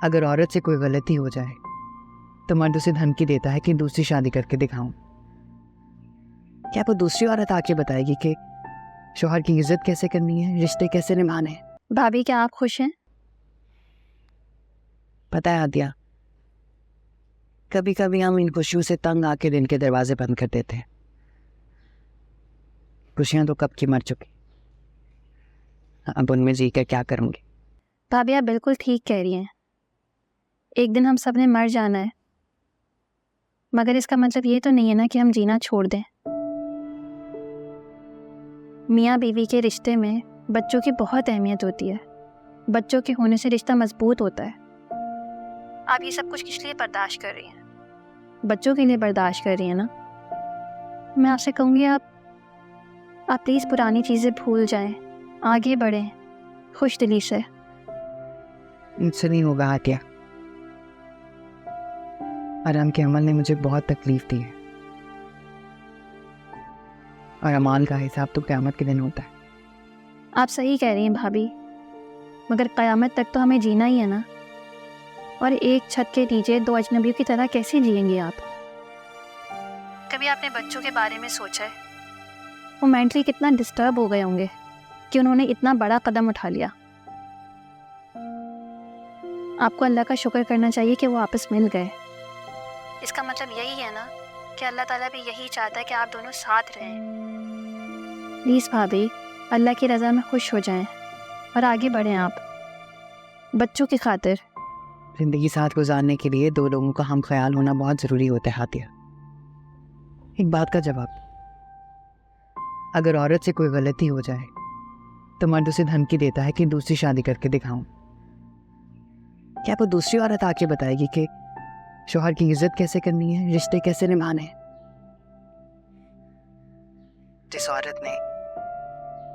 अगर औरत से कोई गलती हो जाए तो मर्द उसे धमकी देता है कि दूसरी शादी करके दिखाऊं। क्या वो दूसरी औरत आके बताएगी कि शौहर की इज्जत कैसे करनी है, रिश्ते कैसे निभाने हैं? भाभी क्या आप खुश हैं? पता है आद्या, कभी कभी हम इन खुशियों से तंग आके दिन के दरवाजे बंद कर देते हैं। खुशियां तो कब की मर चुकी, अब उनमें जी कर क्या करूंगी। भाभी आप बिल्कुल ठीक कह रही हैं, एक दिन हम सब ने मर जाना है, मगर इसका मतलब ये तो नहीं है ना कि हम जीना छोड़ दें। मियाँ बीवी के रिश्ते में बच्चों की बहुत अहमियत होती है। बच्चों के होने से रिश्ता मजबूत होता है। आप ये सब कुछ किस लिए बर्दाश्त कर रही हैं? बच्चों के लिए बर्दाश्त कर रही हैं ना। मैं आपसे कहूँगी आप प्लीज़ पुरानी चीज़ें भूल जाएं, आगे बढ़ें खुश दिली से। मुझसे नहीं होगा आद्या, आराम के अमल ने मुझे बहुत तकलीफ दी है और अमाल का हिसाब तो क़यामत के दिन होता है। आप सही कह रही हैं भाभी, मगर क़यामत तक तो हमें जीना ही है ना। और एक छत के नीचे दो अजनबियों की तरह कैसे जिएंगे आप? कभी आपने बच्चों के बारे में सोचा है? वो मेंटली कितना डिस्टर्ब हो गए होंगे कि उन्होंने इतना बड़ा कदम उठा लिया। आपको अल्लाह का शुक्र करना चाहिए कि वो आपस मिल गए। इसका मतलब यही है ना कि अल्लाह ताला भी यही चाहता है कि आप दोनों साथ रहें। प्लीज़ भाभी, अल्लाह की रज़ा में खुश हो जाएं और आगे बढ़ें आप, बच्चों की खातिर। जिंदगी साथ गुजारने के लिए दो लोगों का हम ख्याल होना बहुत ज़रूरी होता है आद्या। एक बात का जवाब, अगर औरत से कोई गलती हो जाए तो मर्द उसे धमकी देता है कि दूसरी शादी करके दिखाऊं। क्या वो दूसरी औरत आके बताएगी कि शौहर की इज्जत कैसे करनी है, रिश्ते कैसे निभाने हैं? जिस औरत ने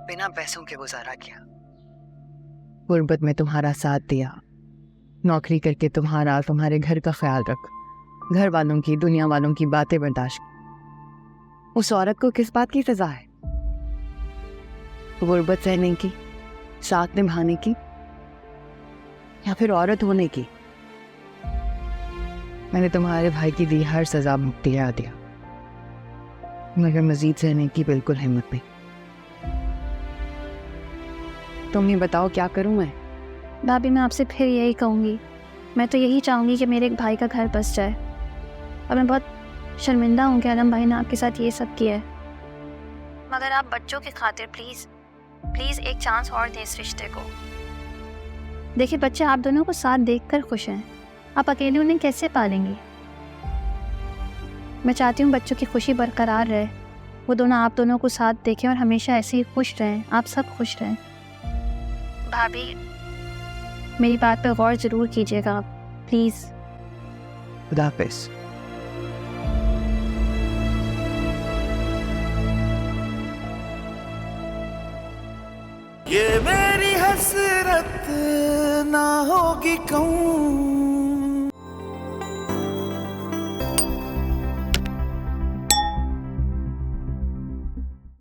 बिना पैसों के गुजारा किया, गुर्बत में तुम्हारा साथ दिया, नौकरी करके तुम्हारे घर का ख्याल रख, घर वालों की, दुनिया वालों की बातें बर्दाश्त की, उस औरत को किस बात की सजा है? गुर्बत सहने की, साथ निभाने की, या फिर औरत होने की? मैंने तुम्हारे भाई की दी हर सजा भुगती है आद्या, मगर मजीद सहने की बिल्कुल हिम्मत नहीं। तुम ही बताओ क्या करूं मैं? भाभी मैं आपसे फिर यही कहूँगी, मैं तो यही चाहूँगी कि मेरे एक भाई का घर बस जाए। और मैं बहुत शर्मिंदा हूँ कि आलम भाई ने आपके साथ ये सब किया है, मगर आप बच्चों की खातिर प्लीज़ एक चांस और दें इस रिश्ते को। देखिए बच्चे आप दोनों को साथ देखकर खुश हैं, आप अकेले उन्हें कैसे पालेंगी? मैं चाहती हूँ बच्चों की खुशी बरकरार रहे, वो दोनों आप दोनों को साथ देखें और हमेशा ऐसे ही खुश रहें, आप सब खुश रहें। भाभी मेरी बात पर गौर ज़रूर कीजिएगा आप, प्लीज़। खुदा हाफिज़। ये मेरी हसरत ना होगी कहूँ